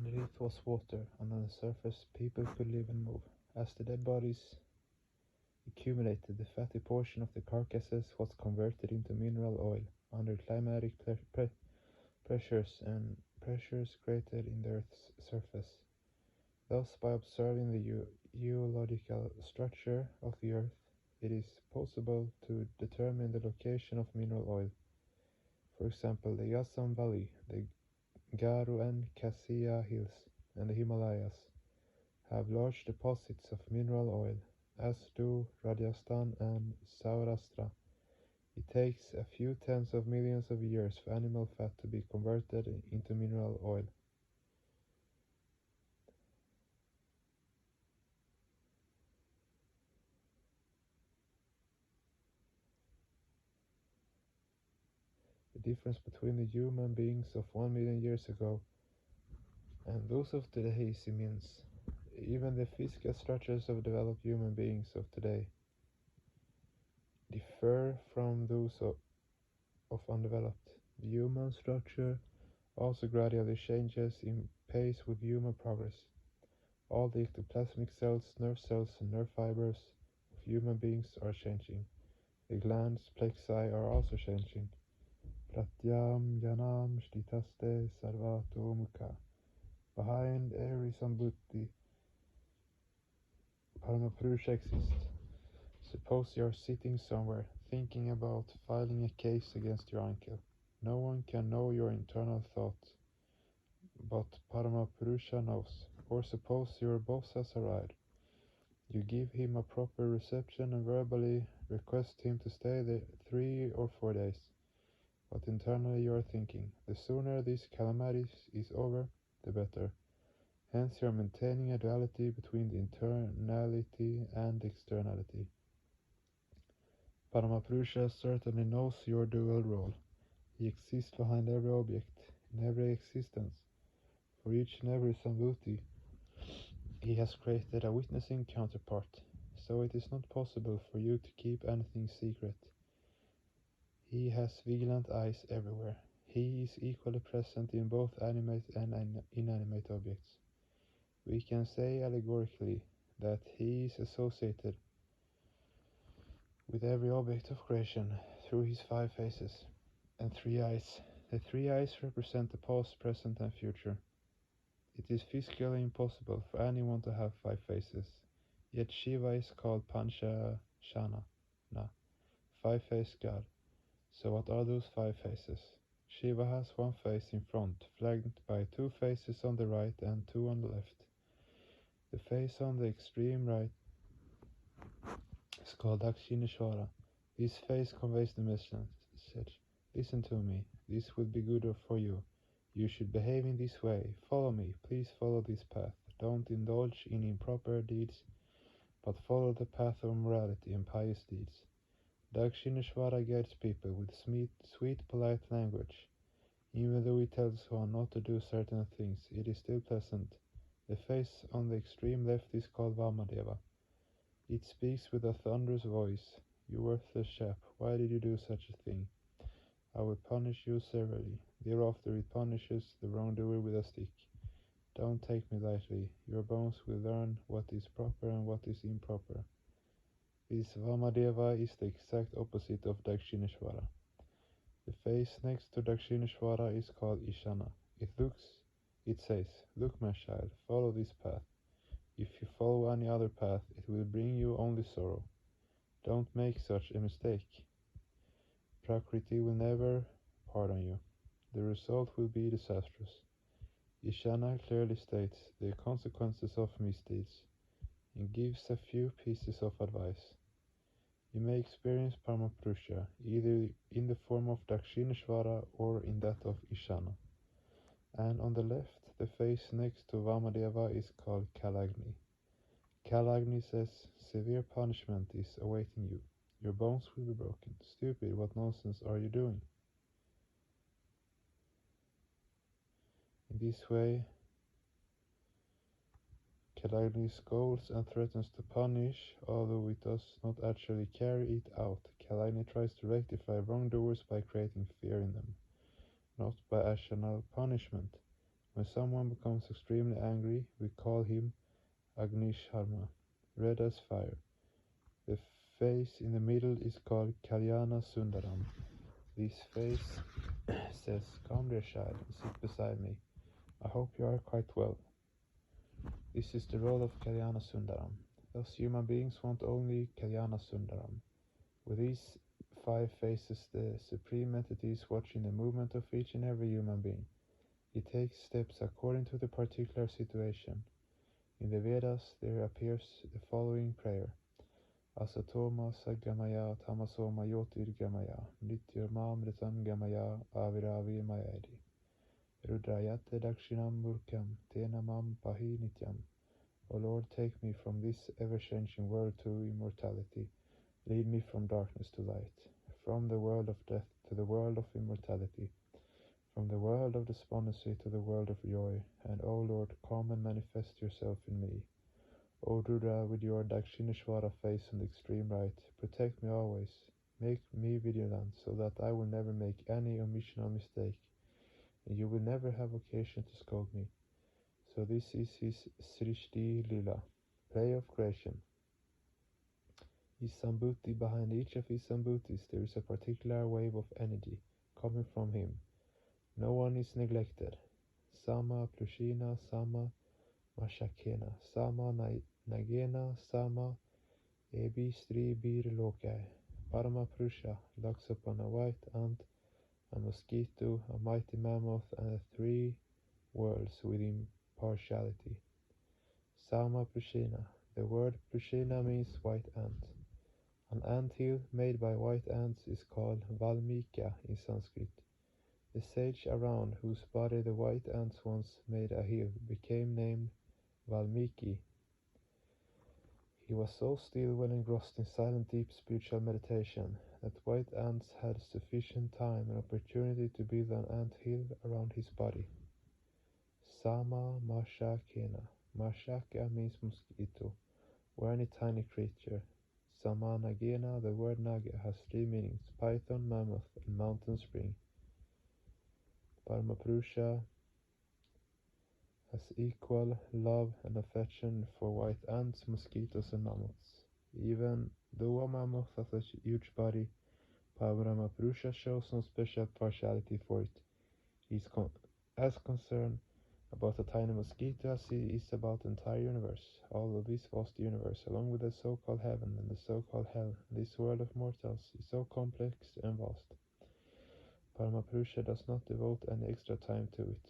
Underneath was water, and on the surface people could live and move. As the dead bodies accumulated, the fatty portion of the carcasses was converted into mineral oil under climatic pressures and pressures created in the Earth's surface. Thus, by observing the geological structure of the Earth, it is possible to determine the location of mineral oil. For example, the Assam Valley, the Garo and Khasiya Hills, and the Himalayas have large deposits of mineral oil, as do Rajasthan and Saurashtra. It takes a few tens of millions of years for animal fat to be converted into mineral oil. The difference between the human beings of 1 million years ago and those of today is immense. Even the physical structures of developed human beings of today differ from those of undeveloped. The human structure also gradually changes in pace with human progress. All the ectoplasmic cells, and nerve fibers of human beings are changing. The glands, plexi are also changing. Pratyam yanam shtitaste sarvato mukha. Behind every sambuddhi, Paramapurusha exists. Suppose you are sitting somewhere, thinking about filing a case against your uncle. No one can know your internal thoughts, but Paramapurusha knows. Or suppose your boss has arrived. You give him a proper reception and verbally request him to stay there 3 or 4 days. But internally you are thinking, the sooner this calamity is over, the better. Hence you are maintaining a duality between the internality and externality. Paramapurusha certainly knows your dual role. He exists behind every object, in every existence. For each and every sambuddhi, he has created a witnessing counterpart, so it is not possible for you to keep anything secret. He has vigilant eyes everywhere. He is equally present in both animate and inanimate objects. We can say allegorically that he is associated with every object of creation through his 5 faces and 3 eyes. The 3 eyes represent the past, present and future. It is physically impossible for anyone to have 5 faces, yet Shiva is called Pancha Shana, 5-faced God. So what are those 5 faces? Shiva has 1 face in front, flanked by 2 faces on the right and 2 on the left. The face on the extreme right is called Dakshineshwara. This face conveys the message, listen to me, this will be good for you. You should behave in this way. Follow me, please follow this path. Don't indulge in improper deeds, but follow the path of morality and pious deeds. Dakshineshwara guides people with sweet, polite language. Even though he tells one not to do certain things, it is still pleasant. The face on the extreme left is called Vamadeva. It speaks with a thunderous voice. You worthless chap, why did you do such a thing? I will punish you severely. Thereafter it punishes the wrongdoer with a stick. Don't take me lightly. Your bones will learn what is proper and what is improper. This Vamadeva is the exact opposite of Dakshineshwara. The face next to Dakshineshwara is called Ishana. It says, look my child, follow this path. If you follow any other path, it will bring you only sorrow. Don't make such a mistake. Prakriti will never pardon you. The result will be disastrous. Ishana clearly states the consequences of misdeeds and gives a few pieces of advice. You may experience Paramapurusha either in the form of Dakshineshwara or in that of Ishana. And on the left, the face next to Vamadeva is called Kalagni. Kalagni says, severe punishment is awaiting you. Your bones will be broken. Stupid, what nonsense are you doing? In this way, Kalagni scolds and threatens to punish, although it does not actually carry it out. Kalagni tries to rectify wrongdoers by creating fear in them, not by actional punishment. When someone becomes extremely angry, we call him Agnisharma, red as fire. The face in the middle is called Kalyana Sundaram. This face says, "Come dear child, and sit beside me. I hope you are quite well." This is the role of Kalyana Sundaram. Thus human beings want only Kalyana Sundaram. With these 5 faces, the Supreme Entity is watching the movement of each and every human being. He takes steps according to the particular situation. In the Vedas there appears the following prayer: Asatoma Sagamaya Tamasoma Yotirgamaya Nityamamritam Gamaya Aviravi Mayadi Rudrayate Dakshinam Murkam Tenamam Pahi Nityam. O Lord, take me from this ever-changing world to immortality. Lead me from darkness to light, from the world of death to the world of immortality, from the world of despondency to the world of joy. And O Lord, come and manifest yourself in me. O Rudra, with your Dakshineshwara face on the extreme right, protect me always. Make me vigilant, so that I will never make any omission or mistake, and you will never have occasion to scold me. So this is his Srishti Lila, play of creation. His Sambhuti, behind each of his Sambhutis there is a particular wave of energy coming from him. No one is neglected. Sama Plushina, Sama Mashakena, Sama Nagena, Sama Ebi Stri Bir Lokai. Parama Purusha looks upon a white ant, a mosquito, a mighty mammoth, and the 3 worlds with impartiality. Sama Plushina. The word Plushina means white ant. An anthill made by white ants is called Valmika in Sanskrit. The sage around whose body the white ants once made a hill became named Valmiki. He was so still when engrossed in silent deep spiritual meditation that white ants had sufficient time and opportunity to build an ant hill around his body. Sama Mashakena. Mashaka means mosquito, or any tiny creature. Sama Nagena, the word Naga, has 3 meanings: python, mammoth, and mountain spring. Paramapurusha has equal love and affection for white ants, mosquitoes, and mammoths. Even though a mammoth has a huge body, Paramapurusha shows no special partiality for it. He is as concerned about a tiny mosquito as he is about the entire universe, all of this vast universe, along with the so-called heaven and the so-called hell. This world of mortals is so complex and vast. Paramapurusha does not devote any extra time to it,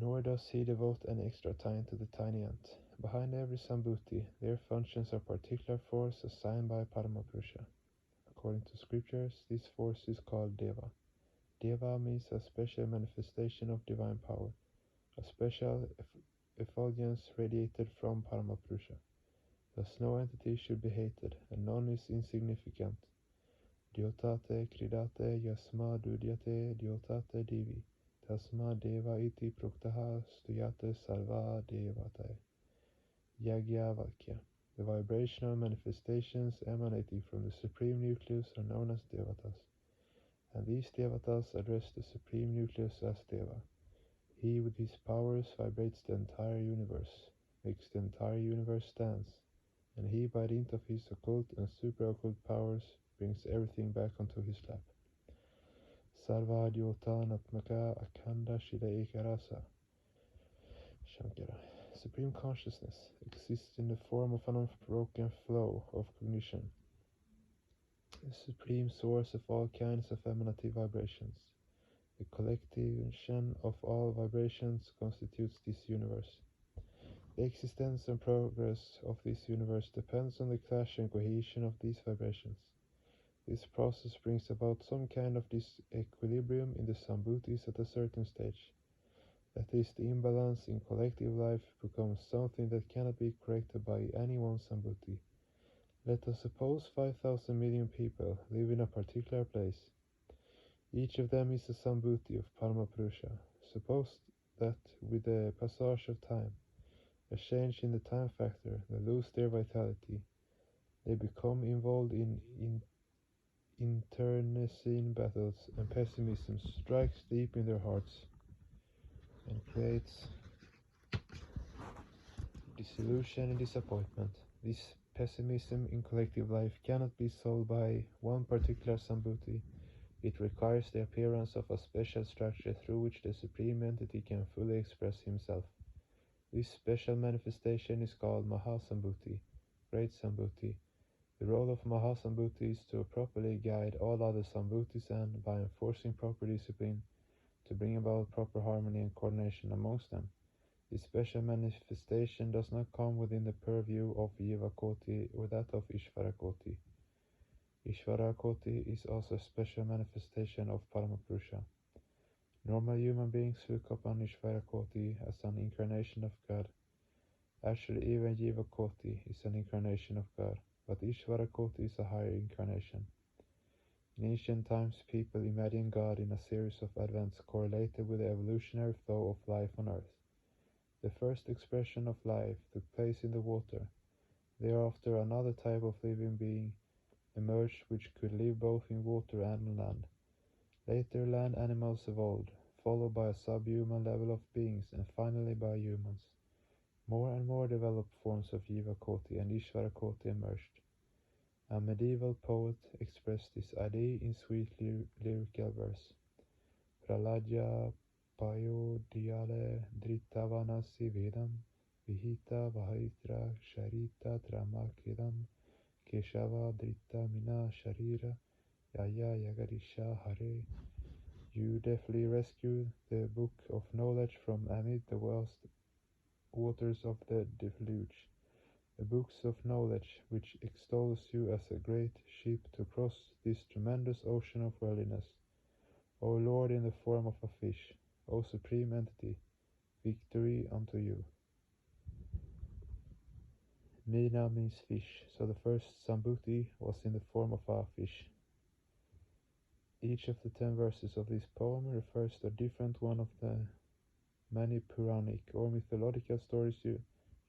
nor does he devote any extra time to the tiny ant. Behind every Sambhuti there functions a particular force assigned by Paramapurusha. According to scriptures, this force is called Deva. Deva means a special manifestation of divine power, a special effulgence radiated from Paramapurusha. Thus no entity should be hated, and none is insignificant. Dyotate kridate yasma dudyate dyotate divi, tasma deva iti proktaha stuyate sarva devate. Yagyavalkya. The vibrational manifestations emanating from the Supreme Nucleus are known as Devatas, and these Devatas address the Supreme Nucleus as Deva. He with his powers vibrates the entire universe, makes the entire universe dance, and he by dint of his occult and super-occult powers brings everything back onto his lap. Sarva Dyota Natmaka Akanda Shida Ekarasa. Shankara. Supreme consciousness exists in the form of an unbroken flow of cognition, the supreme source of all kinds of emanative vibrations. The collectivation of all vibrations constitutes this universe. The existence and progress of this universe depends on the clash and cohesion of these vibrations. This process brings about some kind of disequilibrium in the Sambhutis at a certain stage. That is, the imbalance in collective life becomes something that cannot be corrected by any one Sambhuti. Let us suppose 5,000 million people live in a particular place. Each of them is a Sambhuti of Paramapurusha. Suppose that with the passage of time, a change in the time factor, they lose their vitality. They become involved in internecine battles, and pessimism strikes deep in their hearts. and creates disillusion and disappointment. This pessimism in collective life cannot be solved by one particular Sambhuti. It requires the appearance of a special structure through which the Supreme Entity can fully express himself. This special manifestation is called Mahasambhuti, Great Sambhuti. The role of Mahasambhuti is to properly guide all other Sambhutis and, by enforcing proper discipline, to bring about proper harmony and coordination amongst them. This special manifestation does not come within the purview of Jivakoti or that of Ishvarakoti. Ishvarakoti is also a special manifestation of Paramapurusha. Normal human beings look upon Ishvarakoti as an incarnation of God. Actually, even Jivakoti is an incarnation of God, but Ishvarakoti is a higher incarnation. In ancient times, people imagined God in a series of events correlated with the evolutionary flow of life on earth. The first expression of life took place in the water. Thereafter, another type of living being emerged which could live both in water and on land. Later, land animals evolved, followed by a subhuman level of beings, and finally by humans. More and more developed forms of Jivakoti and Ishvarakoti emerged. A medieval poet expressed this idea in sweet lyrical verse. Praladya payo diyale drittavanasi vedam vihita vahitra sharita tramakidam keshava dritta mina sharira yaya yagarisha hare. You deftly rescued the book of knowledge from amid the vast waters of the deluge. The books of knowledge, which extols you as a great ship to cross this tremendous ocean of worldliness. O Lord in the form of a fish, O Supreme Entity, victory unto you. Mina means fish, so the first Sambhuti was in the form of a fish. Each of the 10 verses of this poem refers to a different one of the many Puranic or mythological stories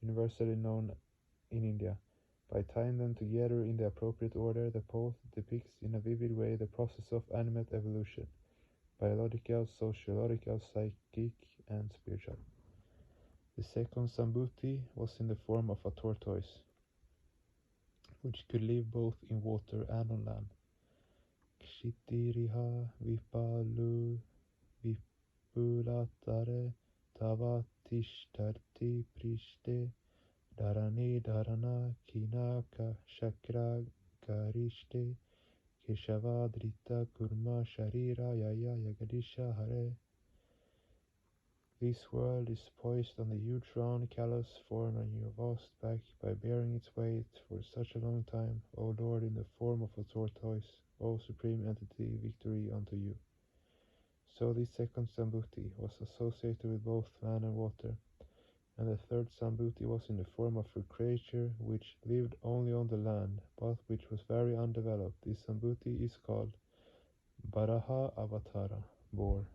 universally known in India. By tying them together in the appropriate order, the poet depicts in a vivid way the process of animate evolution, biological, sociological, psychic, and spiritual. The second Sambhuti was in the form of a tortoise, which could live both in water and on land. Kshitiriha vipalu vipulatare tavatishtarti prishte Dharani dharana kinaka shakra garishte keshava drita kurma sharira yaya yagadisha hare. This world is poised on the huge round callous form on your vast back by bearing its weight for such a long time, O Lord, in the form of a tortoise, O Supreme Entity, victory unto you. So this second Sambhuti was associated with both land and water, and the third Sambhuti was in the form of a creature which lived only on the land, but which was very undeveloped. This Sambhuti is called Baraha Avatara, boar.